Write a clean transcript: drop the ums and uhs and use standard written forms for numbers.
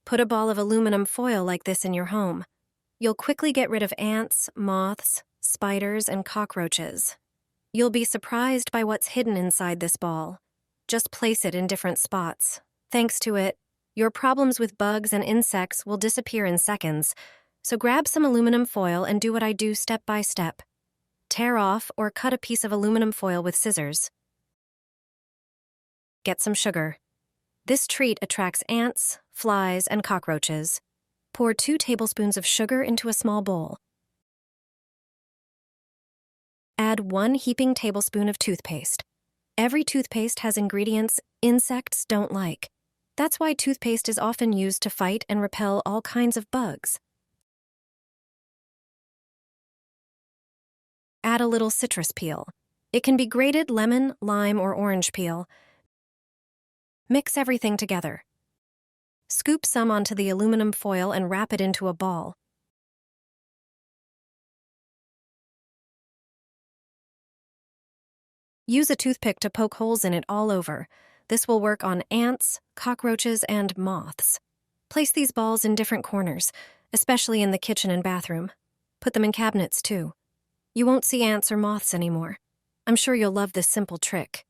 Put a ball of aluminum foil like this in your home. You'll quickly get rid of ants, moths, spiders, and cockroaches. You'll be surprised by what's hidden inside this ball. Just place it in different spots. Thanks to it, your problems with bugs and insects will disappear in seconds. So grab some aluminum foil and do what I do step by step. Tear off or cut a piece of aluminum foil with scissors. Get some sugar. This treat attracts ants, flies, and cockroaches. Pour 2 tablespoons of sugar into a small bowl. Add 1 heaping tablespoon of toothpaste. Every toothpaste has ingredients insects don't like. That's why toothpaste is often used to fight and repel all kinds of bugs. Add a little citrus peel. It can be grated lemon, lime, or orange peel. Mix everything together. Scoop some onto the aluminum foil and wrap it into a ball. Use a toothpick to poke holes in it all over. This will work on ants, cockroaches, and moths. Place these balls in different corners, especially in the kitchen and bathroom. Put them in cabinets, too. You won't see ants or moths anymore. I'm sure you'll love this simple trick.